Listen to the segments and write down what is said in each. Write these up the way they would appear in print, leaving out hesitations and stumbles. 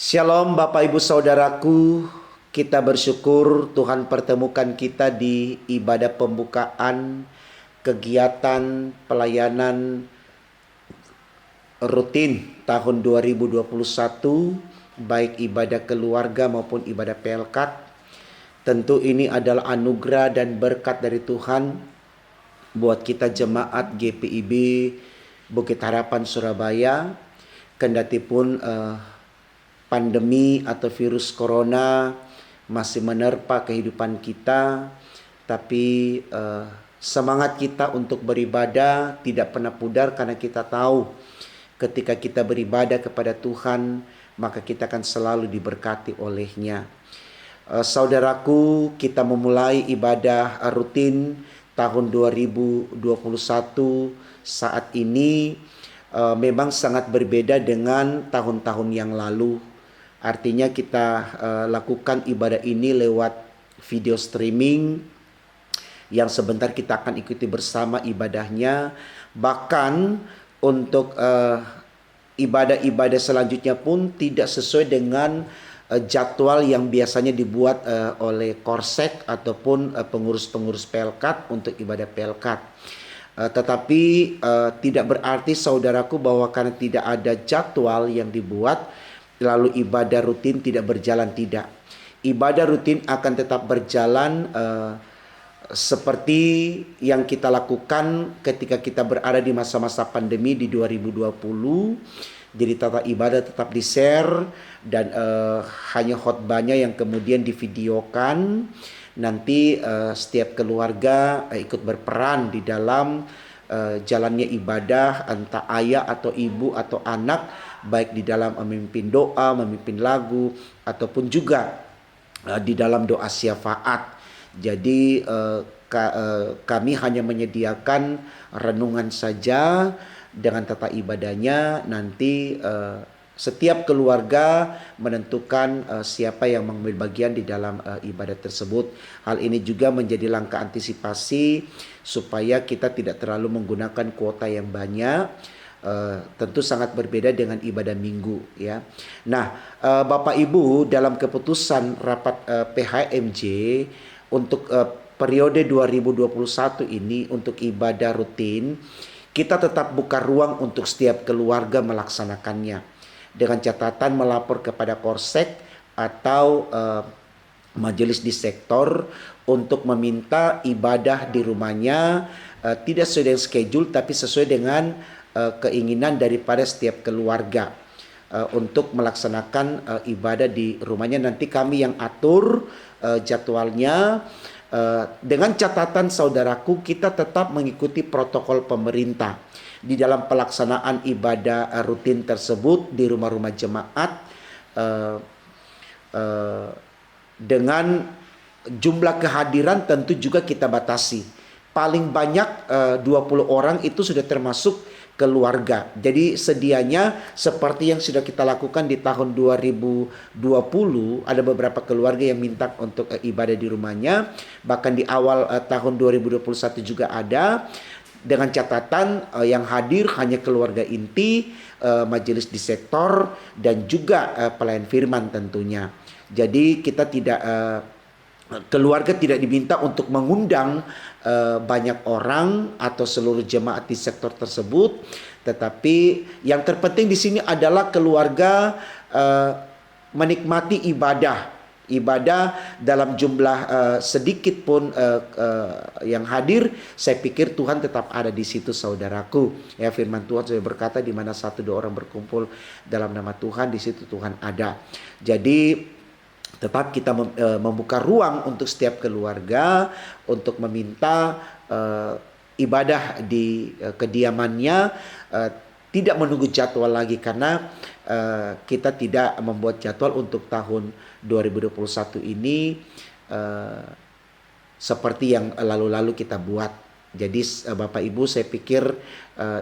Shalom Bapak Ibu Saudaraku, kita bersyukur Tuhan pertemukan kita di ibadah pembukaan kegiatan pelayanan rutin tahun 2021, baik ibadah keluarga maupun ibadah pelkat. Tentu ini adalah anugerah dan berkat dari Tuhan buat kita jemaat GPIB Bukit Harapan Surabaya. Kendati pun pandemi atau virus corona masih menerpa kehidupan kita, tapi semangat kita untuk beribadah tidak pernah pudar karena kita tahu ketika kita beribadah kepada Tuhan, maka kita akan selalu diberkati oleh-Nya. Saudaraku, kita memulai ibadah rutin tahun 2021 saat ini memang sangat berbeda dengan tahun-tahun yang lalu. Artinya kita lakukan ibadah ini lewat video streaming yang sebentar kita akan ikuti bersama ibadahnya. Bahkan untuk ibadah-ibadah selanjutnya pun tidak sesuai dengan jadwal yang biasanya dibuat oleh Korsek ataupun pengurus-pengurus pelkat untuk ibadah pelkat. Tetapi tidak berarti saudaraku bahwa karena tidak ada jadwal yang dibuat lalu ibadah rutin tidak berjalan. Tidak, ibadah rutin akan tetap berjalan seperti yang kita lakukan ketika kita berada di masa-masa pandemi di 2020. Jadi tata ibadah tetap di-share dan hanya khotbahnya yang kemudian divideokan. Nanti setiap keluarga ikut berperan di dalam jalannya ibadah, entah ayah atau ibu atau anak, baik di dalam memimpin doa, memimpin lagu, ataupun juga di dalam doa syafaat. Jadi kami hanya menyediakan renungan saja dengan tata ibadahnya. Nanti setiap keluarga menentukan siapa yang mengambil bagian di dalam ibadah tersebut. Hal ini juga menjadi langkah antisipasi supaya kita tidak terlalu menggunakan kuota yang banyak. Tentu sangat berbeda dengan ibadah minggu, ya. Nah, Bapak Ibu, dalam keputusan rapat PHMJ untuk periode 2021 ini untuk ibadah rutin, kita tetap buka ruang untuk setiap keluarga melaksanakannya dengan catatan melapor kepada Korsek atau majelis di sektor untuk meminta ibadah di rumahnya tidak sesuai dengan schedule tapi sesuai dengan keinginan daripada setiap keluarga untuk melaksanakan ibadah di rumahnya. Nanti kami yang atur jadwalnya. Dengan catatan saudaraku, kita tetap mengikuti protokol pemerintah di dalam pelaksanaan ibadah rutin tersebut di rumah-rumah jemaat dengan jumlah kehadiran tentu juga kita batasi. Paling banyak 20 orang itu sudah termasuk keluarga. Jadi sedianya seperti yang sudah kita lakukan di tahun 2020, ada beberapa keluarga yang minta untuk ibadah di rumahnya. Bahkan di awal tahun 2021 juga ada, dengan catatan yang hadir hanya keluarga inti, majelis di sektor, dan juga pelayan firman tentunya. Jadi kita tidak keluarga tidak diminta untuk mengundang banyak orang atau seluruh jemaat di sektor tersebut, tetapi yang terpenting di sini adalah keluarga menikmati ibadah dalam jumlah sedikit pun yang hadir. Saya pikir Tuhan tetap ada di situ, saudaraku. Ya, firman Tuhan sudah berkata, di mana 1-2 orang berkumpul dalam nama Tuhan, di situ Tuhan ada. Jadi tetap kita membuka ruang untuk setiap keluarga untuk meminta ibadah di kediamannya, tidak menunggu jadwal lagi, karena kita tidak membuat jadwal untuk tahun 2021 ini seperti yang lalu-lalu kita buat. Jadi Bapak Ibu, saya pikir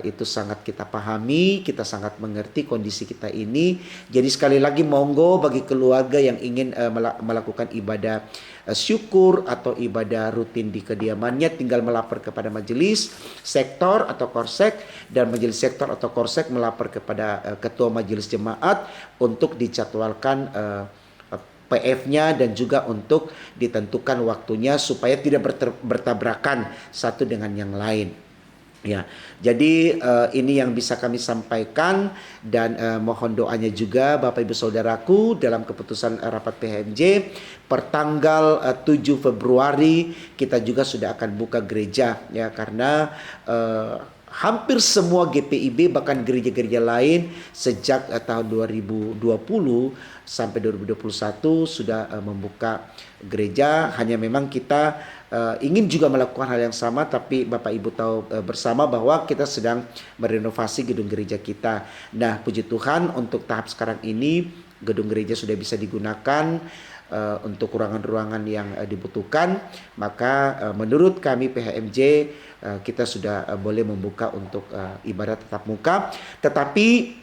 itu sangat kita pahami, kita sangat mengerti kondisi kita ini. Jadi sekali lagi monggo bagi keluarga yang ingin melakukan ibadah syukur atau ibadah rutin di kediamannya, tinggal melapor kepada majelis sektor atau korsek, dan majelis sektor atau korsek melapor kepada ketua majelis jemaat untuk dijadwalkan PF-nya dan juga untuk ditentukan waktunya supaya tidak bertabrakan satu dengan yang lain. Ya, jadi ini yang bisa kami sampaikan, dan mohon doanya juga Bapak Ibu Saudaraku dalam keputusan rapat PHMJ pertanggal 7 Februari kita juga sudah akan buka gereja, ya, karena hampir semua GPIB bahkan gereja-gereja lain sejak tahun 2020 sampai 2021 sudah membuka gereja. Hanya memang kita ingin juga melakukan hal yang sama, tapi Bapak Ibu tahu bersama bahwa kita sedang merenovasi gedung gereja kita. Nah, puji Tuhan untuk tahap sekarang ini gedung gereja sudah bisa digunakan untuk ruangan-ruangan yang dibutuhkan. Maka menurut kami PHMJ kita sudah boleh membuka untuk ibadah tatap muka, tetapi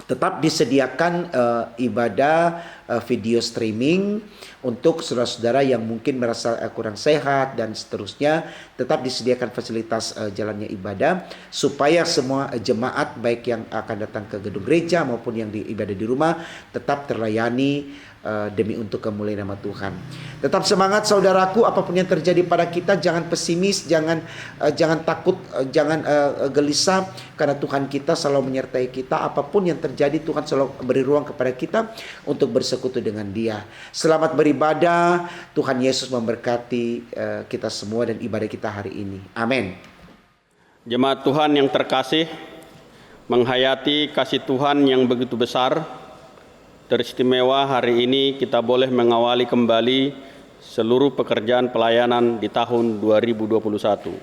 tetap disediakan ibadah video streaming untuk saudara-saudara yang mungkin merasa kurang sehat dan seterusnya. Tetap disediakan fasilitas jalannya ibadah supaya semua jemaat baik yang akan datang ke gedung gereja maupun yang ibadah di rumah tetap terlayani demi untuk kemuliaan nama Tuhan. Tetap semangat saudaraku, apapun yang terjadi pada kita jangan pesimis, jangan takut, jangan gelisah, karena Tuhan kita selalu menyertai kita. Apapun yang terjadi Tuhan selalu beri ruang kepada kita untuk bersekutu dengan Dia. Selamat beribadah. Tuhan Yesus memberkati kita semua dan ibadah kita hari ini. Amin. Jemaat Tuhan yang terkasih, menghayati kasih Tuhan yang begitu besar, teristimewa hari ini kita boleh mengawali kembali seluruh pekerjaan pelayanan di tahun 2021.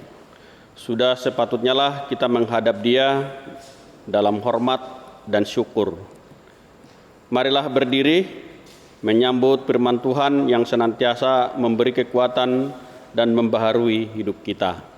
Sudah sepatutnya lah kita menghadap Dia dalam hormat dan syukur. Marilah berdiri menyambut firman Tuhan yang senantiasa memberi kekuatan dan membaharui hidup kita.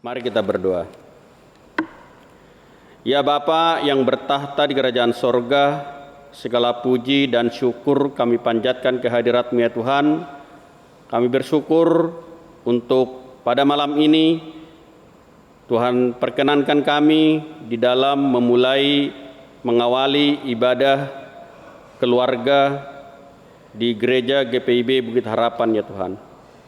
Mari kita berdoa. Ya Bapa yang bertahta di kerajaan sorga, segala puji dan syukur kami panjatkan kehadirat-Mu ya Tuhan. Kami bersyukur untuk pada malam ini Tuhan perkenankan kami di dalam memulai mengawali ibadah keluarga di Gereja GPIB Bukit Harapan ya Tuhan.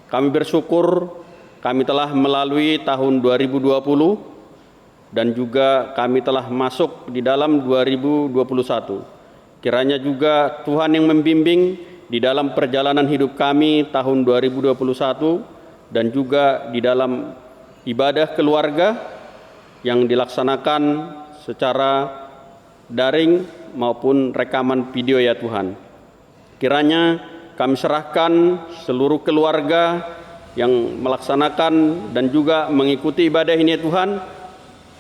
Kami bersyukur kami telah melalui tahun 2020 dan juga kami telah masuk di dalam 2021. Kiranya juga Tuhan yang membimbing di dalam perjalanan hidup kami tahun 2021 dan juga di dalam ibadah keluarga yang dilaksanakan secara daring maupun rekaman video ya Tuhan. Kiranya kami serahkan seluruh keluarga yang melaksanakan dan juga mengikuti ibadah ini ya Tuhan.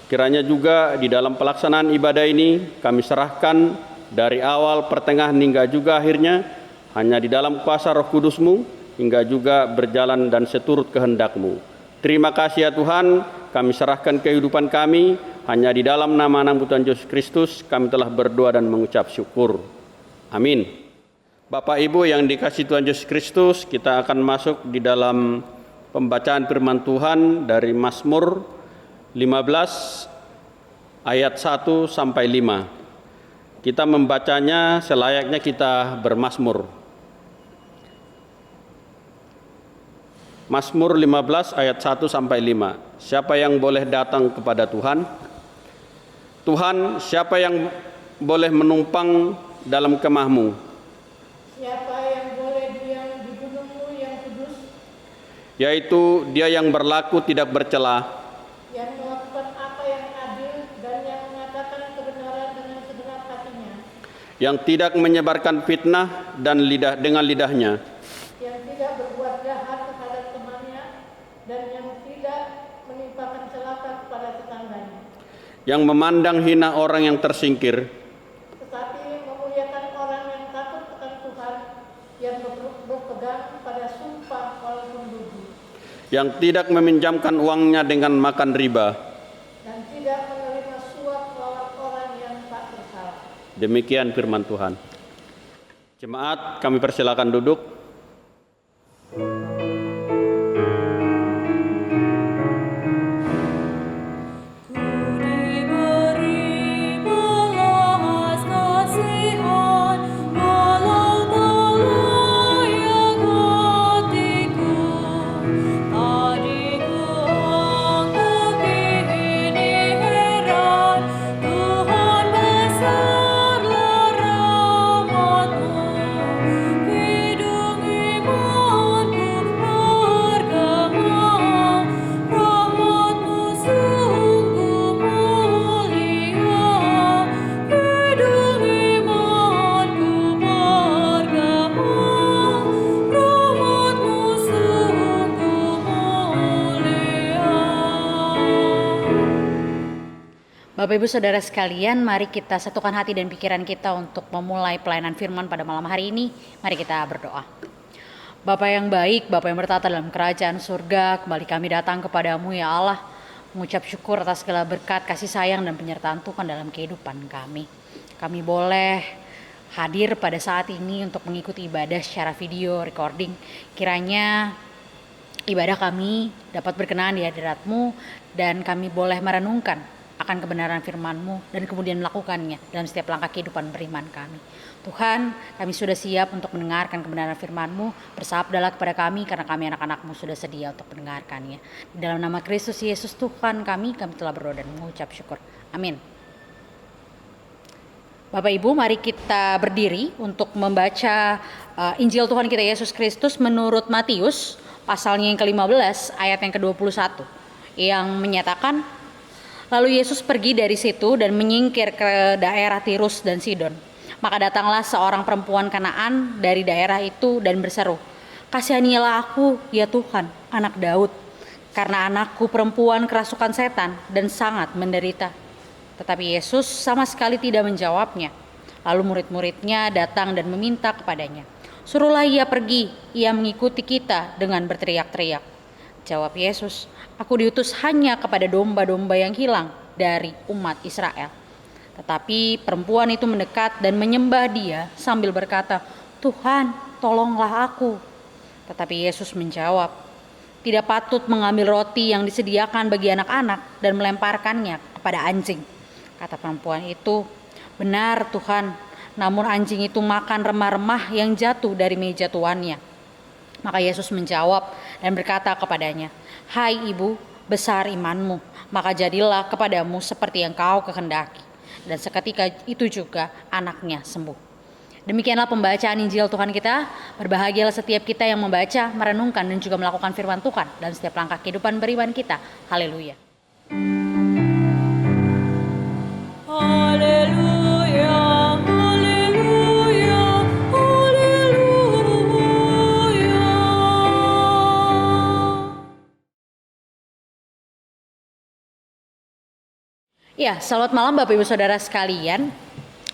Kiranya juga di dalam pelaksanaan ibadah ini kami serahkan dari awal, pertengahan hingga juga akhirnya hanya di dalam kuasa Roh Kudus-Mu hingga juga berjalan dan seturut kehendak-Mu. Terima kasih ya Tuhan, kami serahkan kehidupan kami hanya di dalam nama-Mu Tuhan Yesus Kristus kami telah berdoa dan mengucap syukur. Amin. Bapak Ibu yang dikasihi Tuhan Yesus Kristus, kita akan masuk di dalam pembacaan firman Tuhan dari Mazmur 15 ayat 1 sampai 5. Kita membacanya selayaknya kita bermazmur. Mazmur 15 ayat 1 sampai 5. Siapa yang boleh datang kepada Tuhan? Tuhan, siapa yang boleh menumpang dalam kemah-Mu? Siapa yang boleh diam di gunung-Mu yang kudus? Yaitu dia yang berlaku tidak bercela, Yang melakukan apa yang adil dan yang mengatakan kebenaran dengan segenap hatinya. yang tidak menyebarkan fitnah dan dengan lidahnya, Yang tidak berbuat jahat terhadap temannya dan yang tidak menimpakan celaka kepada tetangganya. yang memandang hina orang yang tersingkir, Tetapi memuliakan orang yang takut akan Tuhan, yang berpegang pada sumpah walaupun rugi, yang tidak meminjamkan uangnya dengan makan riba. dan tidak menerima suap lawan orang yang tak bersalah. Demikian firman Tuhan. Jemaat, kami persilakan duduk. Diberi belas kasihan, walau terlayak hatiku. Tadiku anggap ini heran, Tuhan besarlah rahmat-Mu. Hidung imanku bergema, rahmat-Mu sungguh mulia. Hidung imanku bergema, rahmat-Mu sungguh mulia. Bapak Ibu Saudara sekalian, mari kita satukan hati dan pikiran kita untuk memulai pelayanan firman pada malam hari ini. Mari kita berdoa. Bapa yang baik, Bapa yang bertata dalam kerajaan surga, kembali kami datang kepadamu ya Allah, mengucap syukur atas segala berkat, kasih sayang dan penyertaan Tuhan dalam kehidupan kami. Kami boleh hadir pada saat ini untuk mengikuti ibadah secara video recording. Kiranya ibadah kami dapat berkenan di hadirat-Mu dan kami boleh merenungkan akan kebenaran firman-Mu dan kemudian melakukannya dalam setiap langkah kehidupan beriman kami. Tuhan, kami sudah siap untuk mendengarkan kebenaran firman-Mu. Bersabdalah kepada kami karena kami anak-anak-Mu sudah sedia untuk mendengarkannya. Di dalam nama Kristus Yesus Tuhan kami telah berdoa dan mengucap syukur. Amin. Bapak Ibu, mari kita berdiri untuk membaca Injil Tuhan kita Yesus Kristus menurut Matius pasalnya yang ke-15 ayat yang ke-21 yang menyatakan, lalu Yesus pergi dari situ dan menyingkir ke daerah Tirus dan Sidon. Maka datanglah seorang perempuan Kanaan dari daerah itu dan berseru, "Kasihanilah aku, ya Tuhan, anak Daud, karena anakku perempuan kerasukan setan dan sangat menderita." Tetapi Yesus sama sekali tidak menjawabnya. Lalu murid-muridnya datang dan meminta kepadanya, "Suruhlah ia pergi, ia mengikuti kita," dengan berteriak-teriak. Jawab Yesus, "Aku diutus hanya kepada domba-domba yang hilang dari umat Israel." Tetapi perempuan itu mendekat dan menyembah dia sambil berkata, "Tuhan, tolonglah aku." Tetapi Yesus menjawab, tidak patut mengambil roti yang disediakan bagi anak-anak dan melemparkannya kepada anjing. Kata perempuan itu, benar Tuhan, namun anjing itu makan remah-remah yang jatuh dari meja tuannya. Maka Yesus menjawab dan berkata kepadanya, hai ibu, besar imanmu, maka jadilah kepadamu seperti yang kau kehendaki. Dan seketika itu juga anaknya sembuh. Demikianlah pembacaan Injil Tuhan kita. Berbahagialah setiap kita yang membaca, merenungkan, dan juga melakukan firman Tuhan dalam setiap langkah kehidupan beriman kita. Haleluya. Haleluya, haleluya, haleluya. Ya, selamat malam Bapak Ibu Saudara sekalian.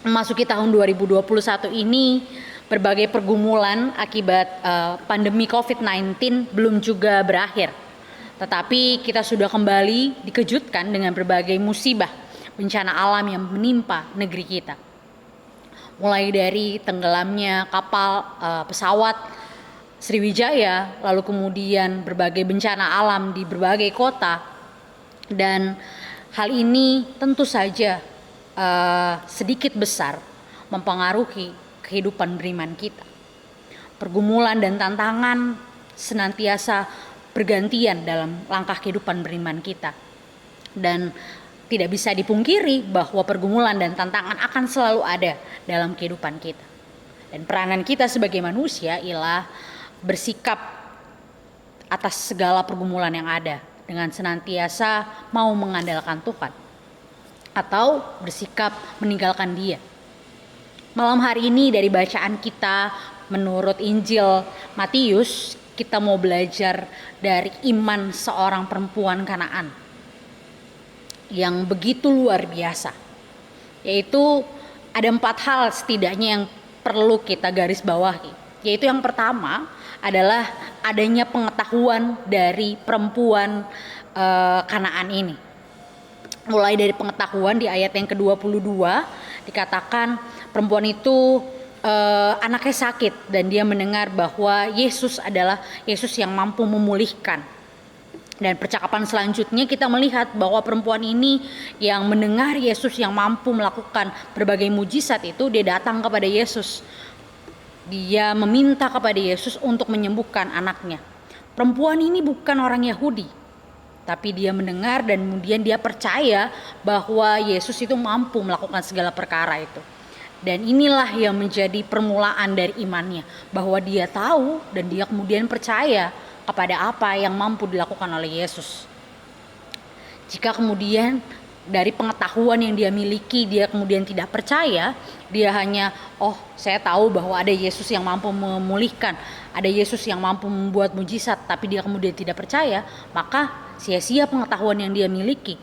Memasuki tahun 2021 ini, berbagai pergumulan akibat pandemi COVID-19 belum juga berakhir. Tetapi kita sudah kembali dikejutkan dengan berbagai musibah, bencana alam yang menimpa negeri kita. Mulai dari tenggelamnya kapal pesawat Sriwijaya, lalu kemudian berbagai bencana alam di berbagai kota. Dan hal ini tentu saja sedikit besar mempengaruhi kehidupan beriman kita. Pergumulan dan tantangan senantiasa bergantian dalam langkah kehidupan beriman kita. Dan tidak bisa dipungkiri bahwa pergumulan dan tantangan akan selalu ada dalam kehidupan kita. Dan peranan kita sebagai manusia ialah bersikap atas segala pergumulan yang ada dengan senantiasa mau mengandalkan Tuhan atau bersikap meninggalkan Dia. Malam hari ini dari bacaan kita menurut Injil Matius, kita mau belajar dari iman seorang perempuan Kanaan yang begitu luar biasa. Yaitu ada 4 hal setidaknya yang perlu kita garis bawahi. Yaitu yang pertama adalah adanya pengetahuan dari perempuan Kanaan ini. Mulai dari pengetahuan di ayat yang ke-22 dikatakan perempuan itu anaknya sakit dan dia mendengar bahwa Yesus adalah Yesus yang mampu memulihkan. Dan percakapan selanjutnya kita melihat bahwa perempuan ini yang mendengar Yesus yang mampu melakukan berbagai mujizat itu, dia datang kepada Yesus. Dia meminta kepada Yesus untuk menyembuhkan anaknya. Perempuan ini bukan orang Yahudi, tapi dia mendengar dan kemudian dia percaya bahwa Yesus itu mampu melakukan segala perkara itu. Dan inilah yang menjadi permulaan dari imannya, bahwa dia tahu dan dia kemudian percaya kepada apa yang mampu dilakukan oleh Yesus. Jika kemudian dari pengetahuan yang dia miliki dia kemudian tidak percaya, dia hanya saya tahu bahwa ada Yesus yang mampu memulihkan, ada Yesus yang mampu membuat mujizat, tapi dia kemudian tidak percaya, maka sia-sia pengetahuan yang dia miliki.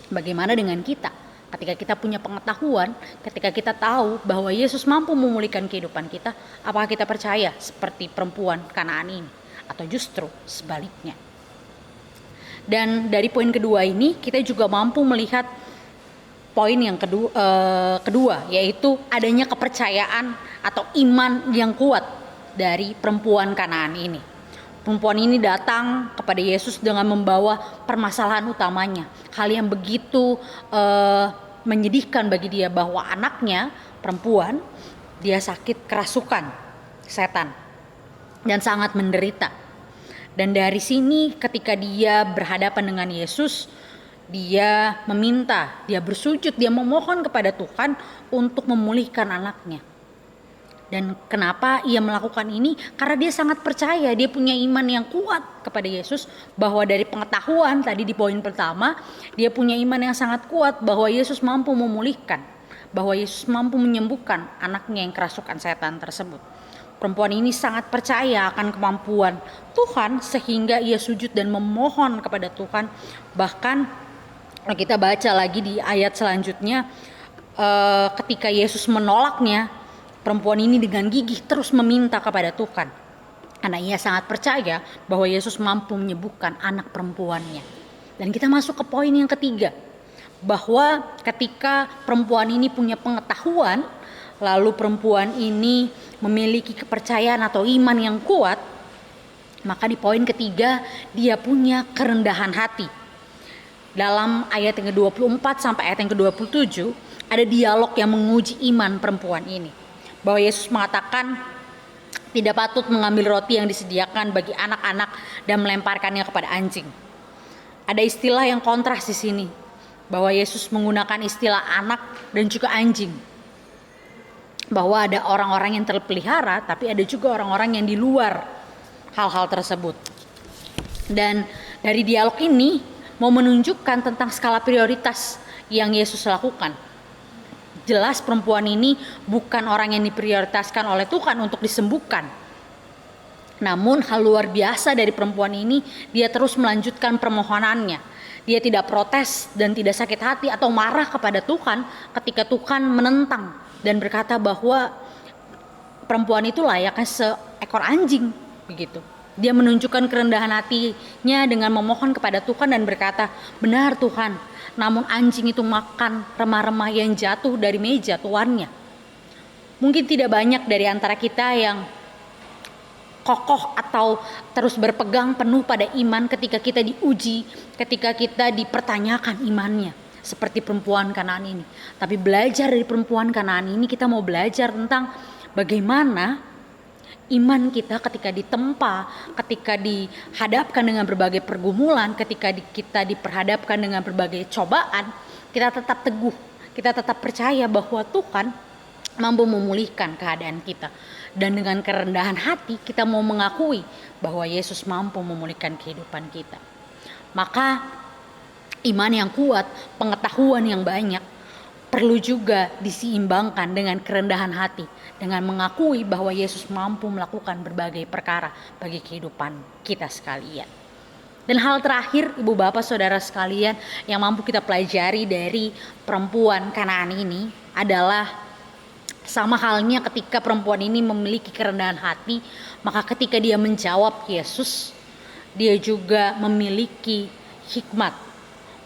Bagaimana dengan kita? Ketika kita punya pengetahuan, ketika kita tahu bahwa Yesus mampu memulihkan kehidupan kita, apakah kita percaya seperti perempuan Kanaan ini? Atau justru sebaliknya? Dan dari poin kedua ini kita juga mampu melihat poin yang kedua, yaitu adanya kepercayaan atau iman yang kuat dari perempuan Kanaan ini. Perempuan ini datang kepada Yesus dengan membawa permasalahan utamanya, hal yang begitu menyedihkan bagi dia, bahwa anaknya perempuan dia sakit kerasukan setan dan sangat menderita. Dan dari sini ketika dia berhadapan dengan Yesus, dia meminta, dia bersujud, dia memohon kepada Tuhan untuk memulihkan anaknya. Dan kenapa ia melakukan ini? Karena dia sangat percaya, dia punya iman yang kuat kepada Yesus, bahwa dari pengetahuan tadi di poin pertama, dia punya iman yang sangat kuat bahwa Yesus mampu memulihkan, bahwa Yesus mampu menyembuhkan anaknya yang kerasukan setan tersebut. Perempuan ini sangat percaya akan kemampuan Tuhan sehingga ia sujud dan memohon kepada Tuhan. Bahkan kita baca lagi di ayat selanjutnya, ketika Yesus menolaknya, perempuan ini dengan gigih terus meminta kepada Tuhan. Karena ia sangat percaya bahwa Yesus mampu menyembuhkan anak perempuannya. Dan kita masuk ke poin yang ketiga, bahwa ketika perempuan ini punya pengetahuan, lalu perempuan ini memiliki kepercayaan atau iman yang kuat, Maka di poin ketiga, dia punya kerendahan hati. Dalam ayat yang ke-24 sampai ayat yang ke-27 ada dialog yang menguji iman perempuan ini. Bahwa Yesus mengatakan tidak patut mengambil roti yang disediakan bagi anak-anak dan melemparkannya kepada anjing. Ada istilah yang kontras di sini, bahwa Yesus menggunakan istilah anak dan juga anjing. Bahwa ada orang-orang yang terpelihara, tapi ada juga orang-orang yang di luar hal-hal tersebut. Dan dari dialog ini mau menunjukkan tentang skala prioritas yang Yesus lakukan. Jelas perempuan ini bukan orang yang diprioritaskan oleh Tuhan untuk disembuhkan. Namun hal luar biasa dari perempuan ini, dia terus melanjutkan permohonannya. Dia tidak protes dan tidak sakit hati atau marah kepada Tuhan ketika Tuhan menentang dan berkata bahwa perempuan itu layaknya seekor anjing. Begitu. Dia menunjukkan kerendahan hatinya dengan memohon kepada Tuhan dan berkata, benar Tuhan, namun anjing itu makan remah-remah yang jatuh dari meja tuannya. Mungkin tidak banyak dari antara kita yang kokoh atau terus berpegang penuh pada iman ketika kita diuji, ketika kita dipertanyakan imannya. Seperti perempuan Kanaan ini. Tapi belajar dari perempuan Kanaan ini, kita mau belajar tentang bagaimana iman kita ketika ditempa, ketika dihadapkan dengan berbagai pergumulan, ketika kita diperhadapkan dengan berbagai cobaan, kita tetap teguh, kita tetap percaya bahwa Tuhan mampu memulihkan keadaan kita. Dan dengan kerendahan hati kita mau mengakui bahwa Yesus mampu memulihkan kehidupan kita. Maka iman yang kuat, pengetahuan yang banyak perlu juga diseimbangkan dengan kerendahan hati, dengan mengakui bahwa Yesus mampu melakukan berbagai perkara bagi kehidupan kita sekalian. Dan hal terakhir, ibu bapak saudara sekalian, yang mampu kita pelajari dari perempuan Kanaan ini adalah sama halnya ketika perempuan ini memiliki kerendahan hati, maka ketika dia menjawab Yesus, dia juga memiliki hikmat.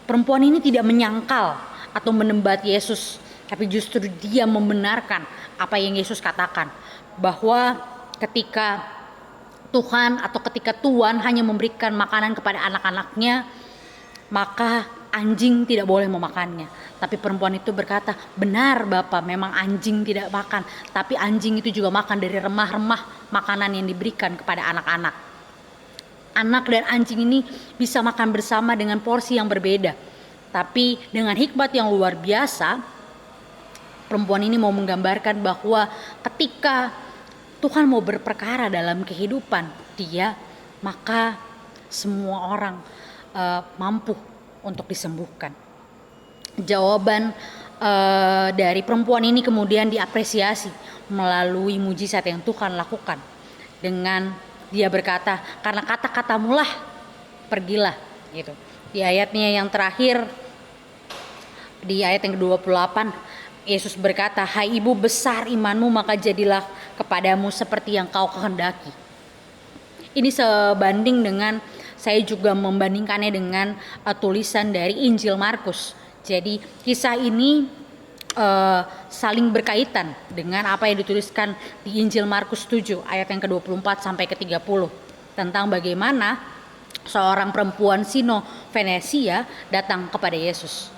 Perempuan ini tidak menyangkal atau menembat Yesus, tapi justru dia membenarkan apa yang Yesus katakan, bahwa ketika Tuhan atau ketika Tuhan hanya memberikan makanan kepada anak-anaknya, maka anjing tidak boleh memakannya. Tapi perempuan itu berkata, benar Bapak, memang anjing tidak makan, tapi anjing itu juga makan dari remah-remah makanan yang diberikan kepada anak-anak. Anak dan anjing ini bisa makan bersama dengan porsi yang berbeda. Tapi dengan hikmat yang luar biasa, perempuan ini mau menggambarkan bahwa ketika Tuhan mau berperkara dalam kehidupan dia, maka semua orang mampu untuk disembuhkan. Jawaban dari perempuan ini kemudian diapresiasi melalui mujizat yang Tuhan lakukan. Dengan dia berkata, karena kata-katamu lah pergilah, gitu. Di ayatnya yang terakhir, di ayat yang ke-28, Yesus berkata, hai ibu, besar imanmu, maka jadilah kepadamu seperti yang kau kehendaki. Ini sebanding dengan, saya juga membandingkannya dengan tulisan dari Injil Markus. Jadi kisah ini saling berkaitan dengan apa yang dituliskan di Injil Markus 7 ayat yang ke-24 sampai ke-30 tentang bagaimana seorang perempuan Sino Venesia datang kepada Yesus.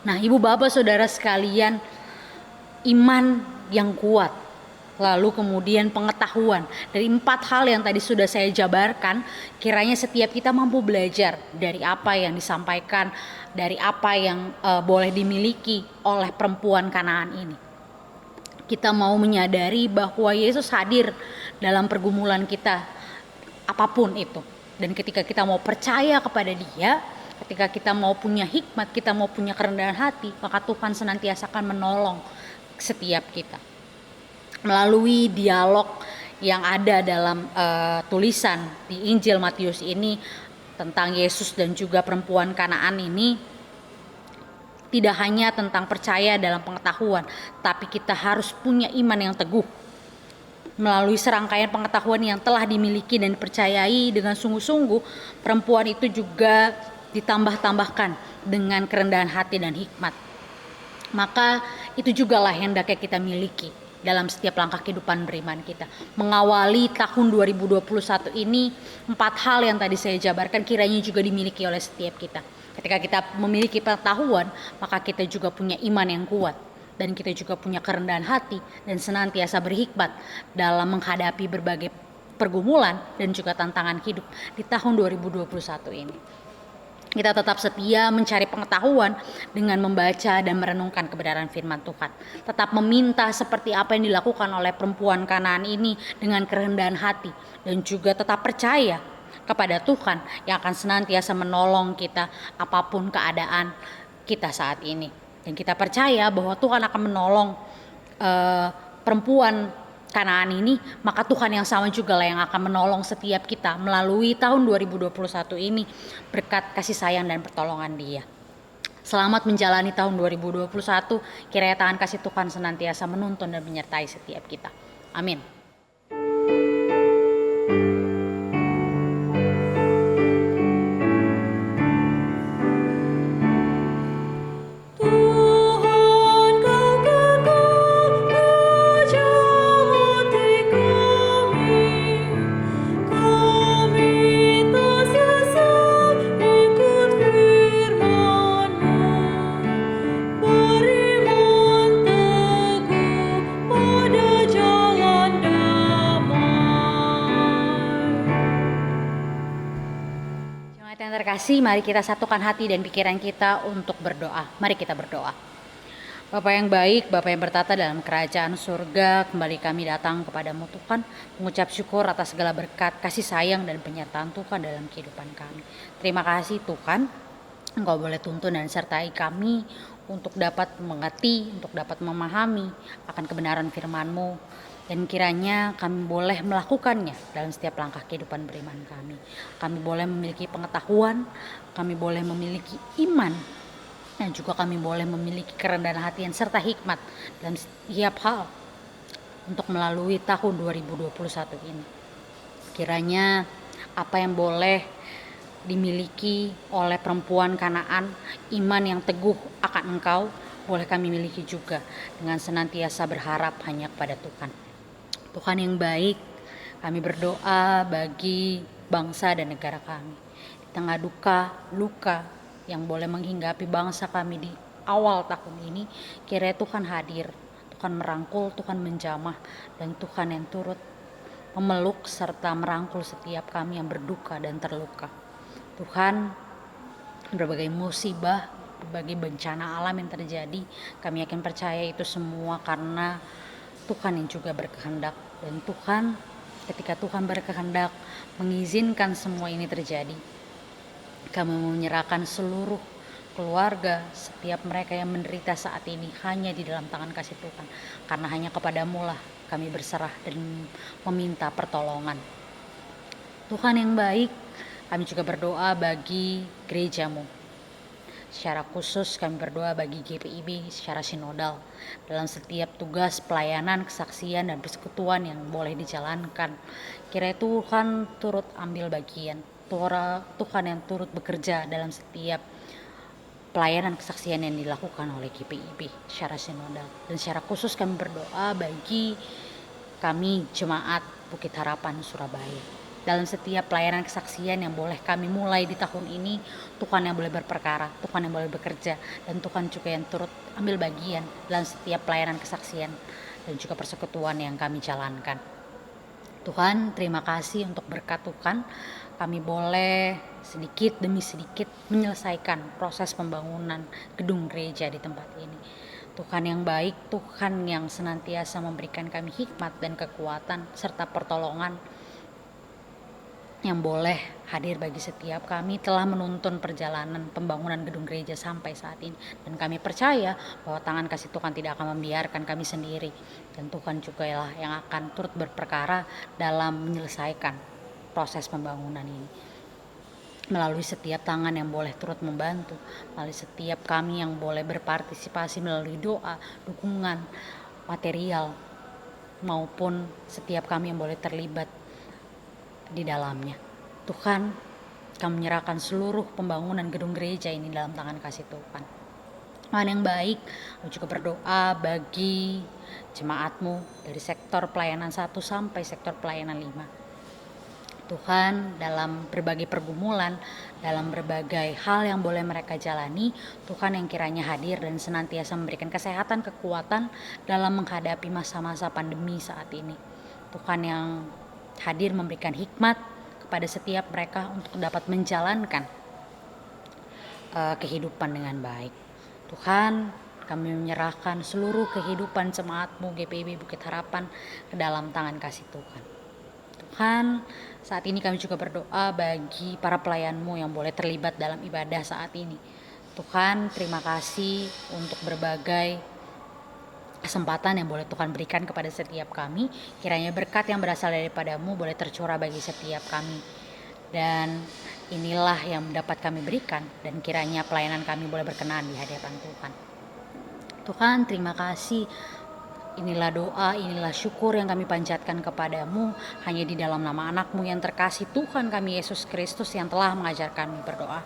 Nah, ibu bapak saudara sekalian, iman yang kuat, lalu kemudian pengetahuan dari 4 hal yang tadi sudah saya jabarkan, kiranya setiap kita mampu belajar dari apa yang disampaikan, dari apa yang boleh dimiliki oleh perempuan Kanaan ini. Kita mau menyadari bahwa Yesus hadir dalam pergumulan kita, apapun itu. Dan ketika kita mau percaya kepada Dia, ketika kita mau punya hikmat, kita mau punya kerendahan hati, maka Tuhan senantiasa akan menolong setiap kita. Melalui dialog yang ada dalam tulisan di Injil Matius ini tentang Yesus dan juga perempuan Kanaan ini, tidak hanya tentang percaya dalam pengetahuan, tapi kita harus punya iman yang teguh. Melalui serangkaian pengetahuan yang telah dimiliki dan dipercayai dengan sungguh-sungguh, perempuan itu juga ditambah-tambahkan dengan kerendahan hati dan hikmat. Maka itu jugalah yang hendaknya kita miliki. dalam setiap langkah kehidupan beriman kita. Mengawali tahun 2021 ini, 4 hal yang tadi saya jabarkan kiranya juga dimiliki oleh setiap kita. Ketika kita memiliki pengetahuan, maka kita juga punya iman yang kuat. Dan kita juga punya kerendahan hati dan senantiasa berhikmat dalam menghadapi berbagai pergumulan dan juga tantangan hidup di tahun 2021 ini. Kita tetap setia mencari pengetahuan dengan membaca dan merenungkan kebenaran firman Tuhan. Tetap meminta seperti apa yang dilakukan oleh perempuan Kanaan ini dengan kerendahan hati. Dan juga tetap percaya kepada Tuhan yang akan senantiasa menolong kita apapun keadaan kita saat ini. Dan kita percaya bahwa Tuhan akan menolong perempuan Kanaan ini, maka Tuhan yang sama juga lah yang akan menolong setiap kita melalui tahun 2021 ini berkat kasih sayang dan pertolongan Dia. Selamat menjalani tahun 2021, kiranya tangan kasih Tuhan senantiasa menuntun dan menyertai setiap kita. Amin. Tuhan kau kekal Raja hati kami tak sesat ikut firman-Mu, beriman teguh pada jalan damai. Jemaat yang terkasih, mari kita satukan hati dan pikiran kita untuk berdoa. Mari kita berdoa. Bapa yang baik, Bapa yang bertata dalam kerajaan surga, kembali kami datang kepadamu Tuhan, mengucap syukur atas segala berkat, kasih sayang dan penyertaan Tuhan dalam kehidupan kami. Terima kasih Tuhan, Engkau boleh tuntun dan sertai kami untuk dapat mengerti, untuk dapat memahami akan kebenaran firman-Mu. Dan kiranya kami boleh melakukannya dalam setiap langkah kehidupan beriman kami. Kami boleh memiliki pengetahuan, kami boleh memiliki iman, dan juga kami boleh memiliki kerendahan hati serta hikmat dalam setiap hal untuk melalui tahun 2021 ini. Kiranya apa yang boleh dimiliki oleh perempuan Kanaan, iman yang teguh akan Engkau, boleh kami miliki juga dengan senantiasa berharap hanya kepada Tuhan. Tuhan yang baik, kami berdoa bagi bangsa dan negara kami. Di tengah duka, luka yang boleh menghinggapi bangsa kami di awal tahun ini, kiranya Tuhan hadir, Tuhan merangkul, Tuhan menjamah, dan Tuhan yang turut memeluk serta merangkul setiap kami yang berduka dan terluka. Tuhan, berbagai musibah, berbagai bencana alam yang terjadi, kami yakin percaya itu semua karena Tuhan yang juga berkehendak. Dan Tuhan, ketika Tuhan berkehendak mengizinkan semua ini terjadi, kami menyerahkan seluruh keluarga, setiap mereka yang menderita saat ini hanya di dalam tangan kasih Tuhan. Karena hanya kepadamu lah kami berserah dan meminta pertolongan. Tuhan yang baik, kami juga berdoa bagi gereja-Mu. Secara khusus kami berdoa bagi GPIB secara sinodal dalam setiap tugas pelayanan, kesaksian, dan persekutuan yang boleh dijalankan. Kiranya Tuhan turut ambil bagian, Tuhan yang turut bekerja dalam setiap pelayanan kesaksian yang dilakukan oleh GPIB secara sinodal. Dan secara khusus kami berdoa bagi kami jemaat Bukit Harapan Surabaya. Dalam setiap pelayanan kesaksian yang boleh kami mulai di tahun ini, Tuhan yang boleh berperkara, Tuhan yang boleh bekerja, dan Tuhan juga yang turut ambil bagian dalam setiap pelayanan kesaksian dan juga persekutuan yang kami jalankan. Tuhan, terima kasih untuk berkat Tuhan, kami boleh sedikit demi sedikit menyelesaikan proses pembangunan gedung gereja di tempat ini. Tuhan yang baik, Tuhan yang senantiasa memberikan kami hikmat dan kekuatan serta pertolongan yang boleh hadir bagi setiap kami telah menuntun perjalanan pembangunan gedung gereja sampai saat ini. Dan kami percaya bahwa tangan kasih Tuhan tidak akan membiarkan kami sendiri. Dan Tuhan juga lah yang akan turut berperkara dalam menyelesaikan proses pembangunan ini. Melalui setiap tangan yang boleh turut membantu, melalui setiap kami yang boleh berpartisipasi melalui doa, dukungan, material, maupun setiap kami yang boleh terlibat di dalamnya. Tuhan, kami menyerahkan seluruh pembangunan gedung gereja ini dalam tangan kasih Tuhan. Tuhan yang baik, kami juga berdoa bagi jemaatmu dari sektor pelayanan 1 sampai sektor pelayanan 5. Tuhan, dalam berbagai pergumulan, dalam berbagai hal yang boleh mereka jalani, Tuhan yang kiranya hadir dan senantiasa memberikan kesehatan, kekuatan dalam menghadapi masa-masa pandemi saat ini. Tuhan yang hadir memberikan hikmat kepada setiap mereka untuk dapat menjalankan kehidupan dengan baik. Tuhan, kami menyerahkan seluruh kehidupan jemaat-Mu GPIB Bukit Harapan ke dalam tangan kasih Tuhan. Tuhan, saat ini kami juga berdoa bagi para pelayan-Mu yang boleh terlibat dalam ibadah saat ini. Tuhan, terima kasih untuk berbagai kesempatan yang boleh Tuhan berikan kepada setiap kami. Kiranya berkat yang berasal daripada-Mu boleh tercurah bagi setiap kami. Dan inilah yang dapat kami berikan, dan kiranya pelayanan kami boleh berkenan di hadapan Tuhan. Tuhan, terima kasih. Inilah doa, inilah syukur yang kami panjatkan kepadamu hanya di dalam nama anak-Mu yang terkasih, Tuhan kami Yesus Kristus, yang telah mengajar kami berdoa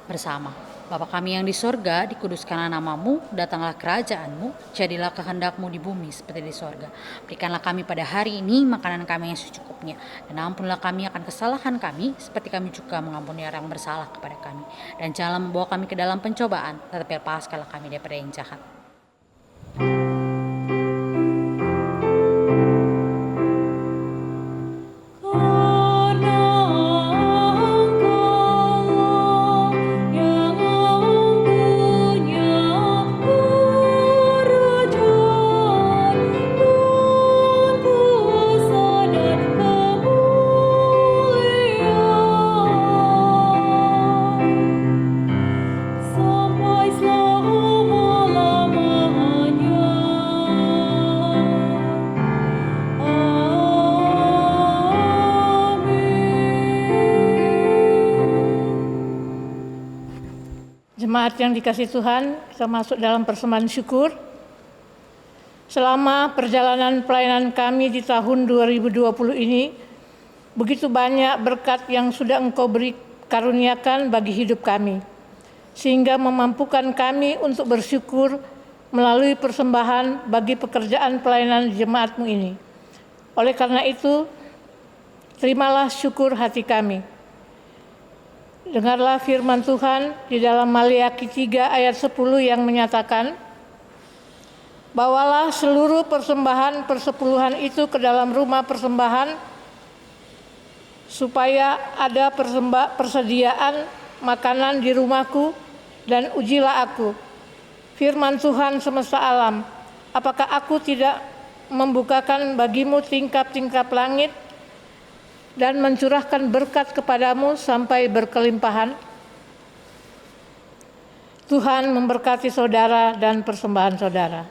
bersama. Bapa kami yang di sorga, dikuduskanlah nama-Mu, datanglah kerajaan-Mu, jadilah kehendak-Mu di bumi seperti di sorga. Berikanlah kami pada hari ini makanan kami yang secukupnya, dan ampunilah kami akan kesalahan kami, seperti kami juga mengampuni orang yang bersalah kepada kami. Dan janganlah membawa kami ke dalam pencobaan, tetapi lepaskanlah kami daripada yang jahat. Jemaat yang dikasihi Tuhan, kita masuk dalam persembahan syukur. Selama perjalanan pelayanan kami di tahun 2020 ini, begitu banyak berkat yang sudah Engkau beri karuniakan bagi hidup kami, sehingga memampukan kami untuk bersyukur melalui persembahan bagi pekerjaan pelayanan jemaat-Mu ini. Oleh karena itu, terimalah syukur hati kami. Dengarlah firman Tuhan di dalam Maliaki 3 ayat 10 yang menyatakan, bawalah seluruh persembahan persepuluhan itu ke dalam rumah persembahan, supaya ada persediaan makanan di rumahku, dan ujilah aku. Firman Tuhan semesta alam, apakah aku tidak membukakan bagimu tingkap-tingkap langit, dan mencurahkan berkat kepadamu sampai berkelimpahan? Tuhan memberkati saudara dan persembahan saudara.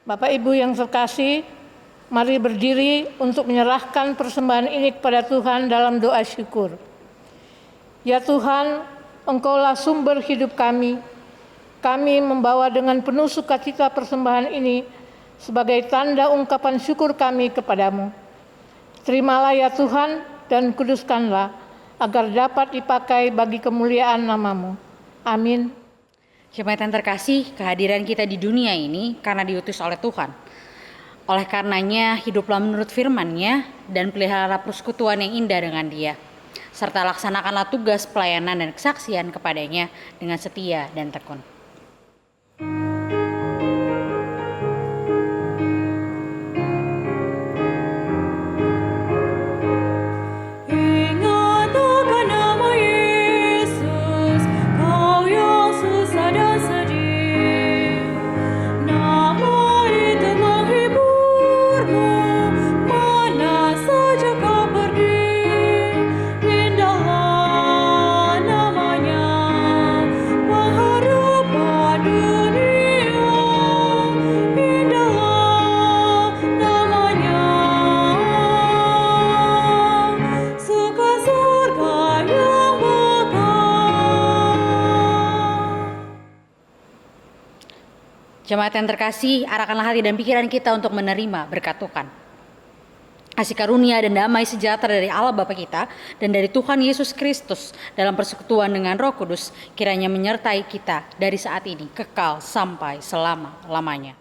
Bapak Ibu yang terkasih, mari berdiri untuk menyerahkan persembahan ini kepada Tuhan dalam doa syukur. Ya Tuhan, Engkaulah sumber hidup kami. Kami membawa dengan penuh sukacita persembahan ini sebagai tanda ungkapan syukur kami kepadamu. Terimalah ya Tuhan dan kuduskanlah, agar dapat dipakai bagi kemuliaan nama-Mu. Amin. Jemaat yang terkasih, kehadiran kita di dunia ini karena diutus oleh Tuhan. Oleh karenanya, hiduplah menurut firman-Nya dan pelihara persekutuan yang indah dengan Dia, serta laksanakanlah tugas pelayanan dan kesaksian kepadanya dengan setia dan tekun. Nama itu menghiburmu, mana Jemaat yang terkasih, arahkanlah hati dan pikiran kita untuk menerima berkat Tuhan. Kasih karunia dan damai sejahtera dari Allah Bapa kita dan dari Tuhan Yesus Kristus dalam persekutuan dengan Roh Kudus kiranya menyertai kita dari saat ini kekal sampai selama-lamanya.